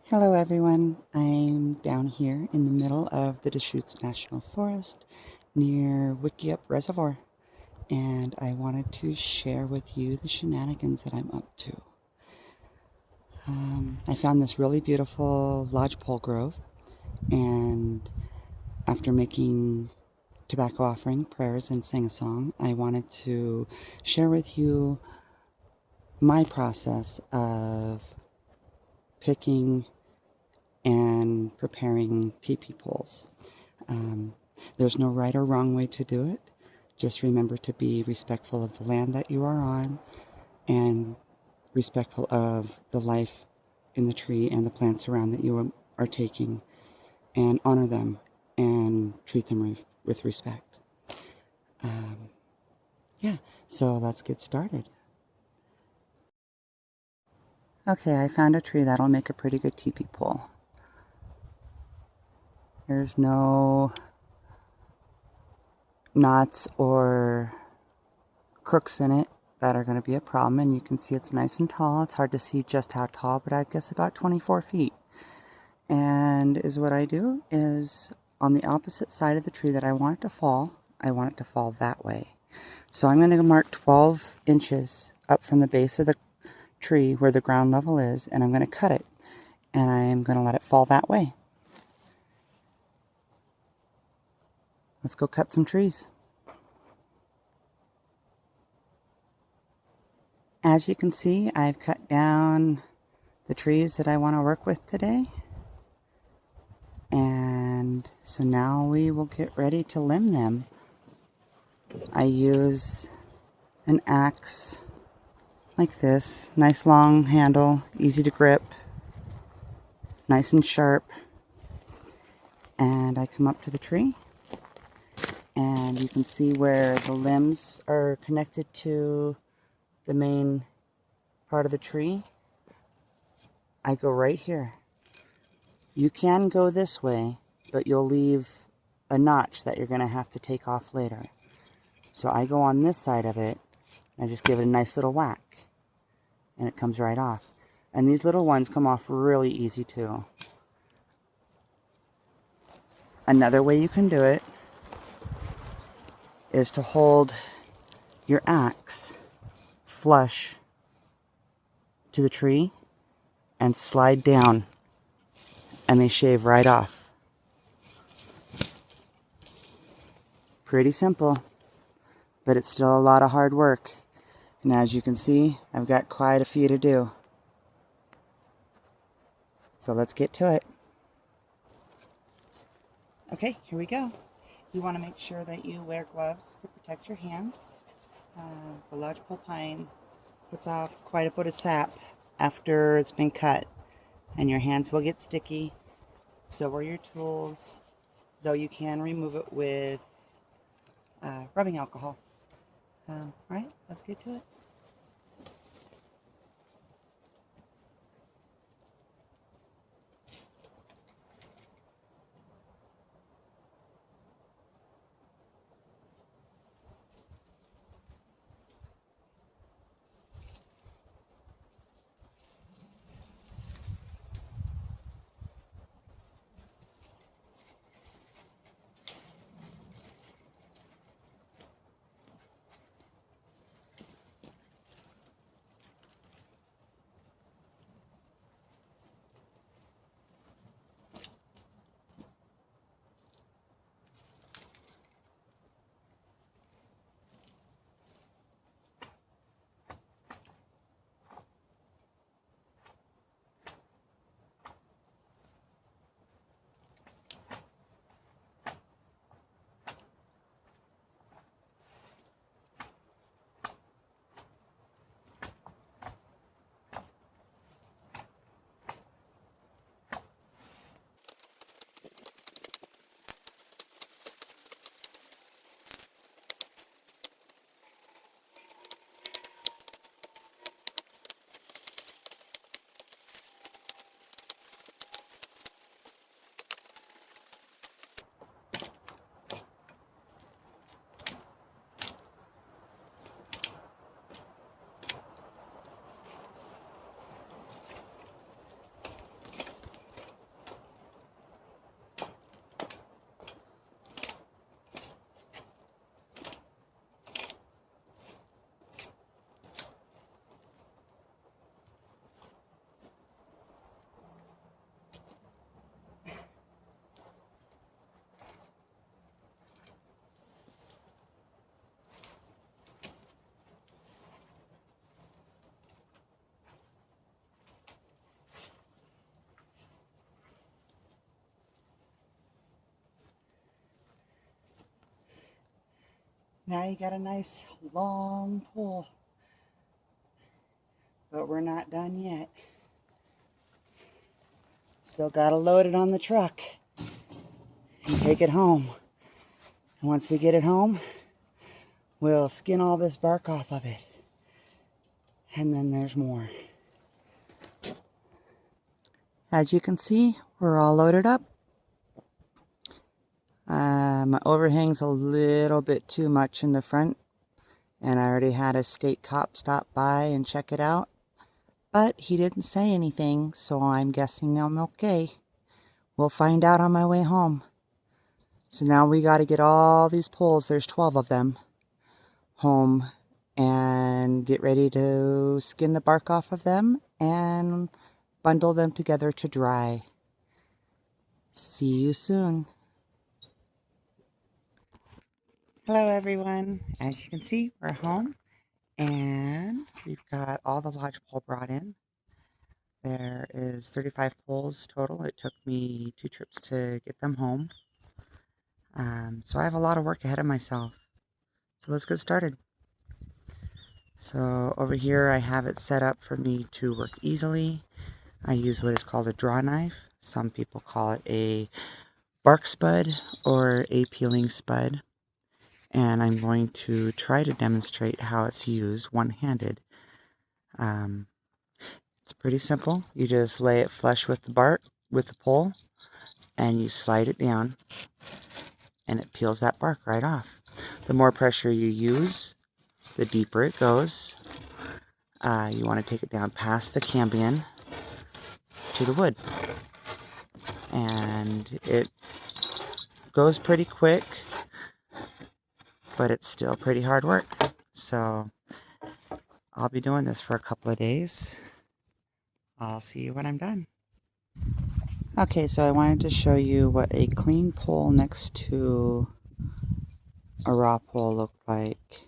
Hello everyone, I'm down here in the middle of the Deschutes National Forest near Wickiup Reservoir, and I wanted to share with you the shenanigans that I'm up to. I found this really beautiful lodgepole grove, and after making tobacco offering, prayers, and sing a song, I wanted to share with you my process of picking and preparing teepee poles. Um, there's no right or wrong way to do it. Just remember to be respectful of the land that you are on and respectful of the life in the tree and the plants around that you are taking, and honor them and treat them with respect. Um, yeah, so let's get started. Okay, I found a tree that'll make a pretty good teepee pole. There's no knots or crooks in it that are going to be a problem, and you can see it's nice and tall. It's hard to see just how tall, but I guess about 24 feet. And is what I do is on the opposite side of the tree that I want it to fall, I want it to fall that way. So I'm going to mark 12 inches up from the base of the tree where the ground level is, and I'm going to cut it, and I'm going to let it fall that way. Let's go cut some trees. As you can see, I've cut down the trees that I want to work with today. And so now we will get ready to limb them. I use an axe like this, nice long handle, easy to grip, nice and sharp. And I come up to the tree, and you can see where the limbs are connected to the main part of the tree. I go right here. You can go this way, but you'll leave a notch that you're going to have to take off later. So I go on this side of it, and I just give it a nice little whack, and it comes right off. And these little ones come off really easy too. Another way you can do it is to hold your axe flush to the tree and slide down, and they shave right off. Pretty simple, but it's still a lot of hard work. And as you can see, I've got quite a few to do. So let's get to it. Okay, here we go. You want to make sure that you wear gloves to protect your hands. The lodgepole pine puts off quite a bit of sap after it's been cut, and your hands will get sticky. So are your tools, though you can remove it with rubbing alcohol. All right, let's get to it. Now you got a nice long pole, but we're not done yet. Still got to load it on the truck and take it home. And once we get it home, we'll skin all this bark off of it. And then there's more. As you can see, we're all loaded up. My overhang's a little bit too much in the front, and I already had a state cop stop by and check it out, but he didn't say anything, so I'm guessing I'm okay. We'll find out on my way home. So now we got to get all these poles, there's 12 of them, home and get ready to skin the bark off of them and bundle them together to dry. See you soon. Hello everyone. As you can see, we're home and we've got all the lodgepole brought in. There is 35 poles total. It took me 2 trips to get them home. So I have a lot of work ahead of myself. So let's get started. So over here I have it set up for me to work easily. I use what is called a draw knife. Some people call it a bark spud or a peeling spud. And I'm going to try to demonstrate how it's used one-handed. It's pretty simple. You just lay it flush with the bark, with the pole, and you slide it down, and it peels that bark right off. The more pressure you use, the deeper it goes. You want to take it down past the cambium to the wood. And it goes pretty quick, but it's still pretty hard work. So I'll be doing this for a couple of days. I'll see you when I'm done. Okay, so I wanted to show you what a clean pole next to a raw pole looked like.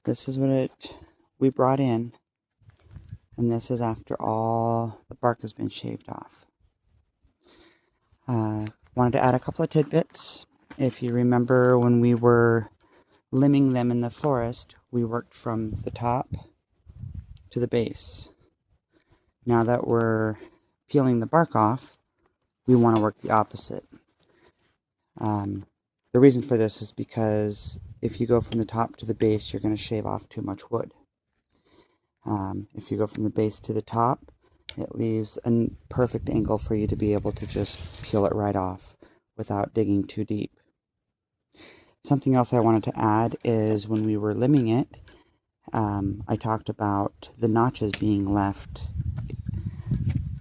This is what we brought in, and this is after all the bark has been shaved off. Wanted to add a couple of tidbits. If you remember when we were limbing them in the forest, we worked from the top to the base. Now that we're peeling the bark off, we want to work the opposite. The reason for this is because if you go from the top to the base, you're going to shave off too much wood. If you go from the base to the top, it leaves a perfect angle for you to be able to just peel it right off without digging too deep. Something else I wanted to add is when we were limbing it, I talked about the notches being left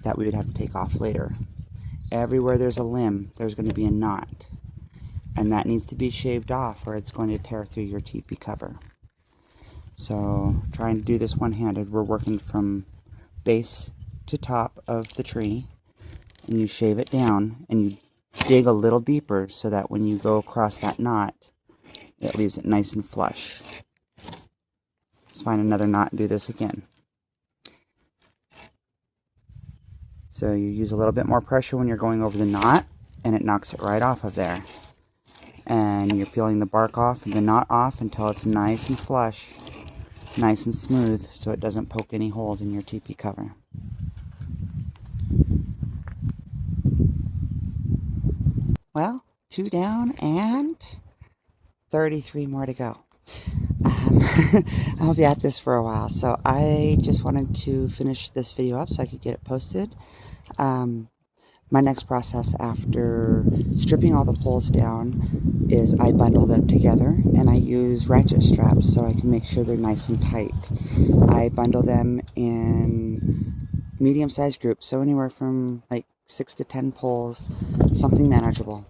that we would have to take off later. Everywhere there's a limb, there's going to be a knot, and that needs to be shaved off or it's going to tear through your teepee cover. So trying to do this one-handed, we're working from base to top of the tree, and you shave it down and you dig a little deeper so that when you go across that knot, it leaves it nice and flush. Let's find another knot and do this again. So you use a little bit more pressure when you're going over the knot, and it knocks it right off of there. And you're peeling the bark off and the knot off until it's nice and flush, nice and smooth, so it doesn't poke any holes in your teepee cover. Well, 2 down and 33 more to go. I'll be at this for a while, so I just wanted to finish this video up so I could get it posted. My next process after stripping all the poles down is I bundle them together, and I use ratchet straps so I can make sure they're nice and tight. I bundle them in medium-sized groups, so anywhere from like 6 to 10 poles, something manageable.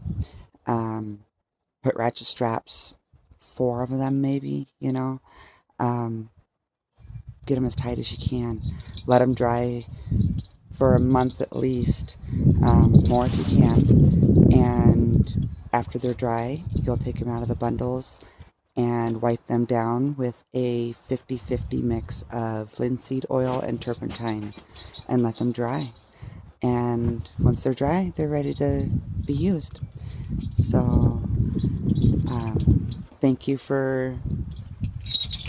Put ratchet straps, 4 of them maybe, you know. Get them as tight as you can. Let them dry for a month at least, more if you can. And after they're dry, you'll take them out of the bundles and wipe them down with a 50-50 mix of linseed oil and turpentine and let them dry. And once they're dry, they're ready to be used. So, thank thank you for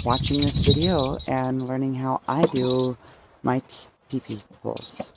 watching this video and learning how I do my TP pulls.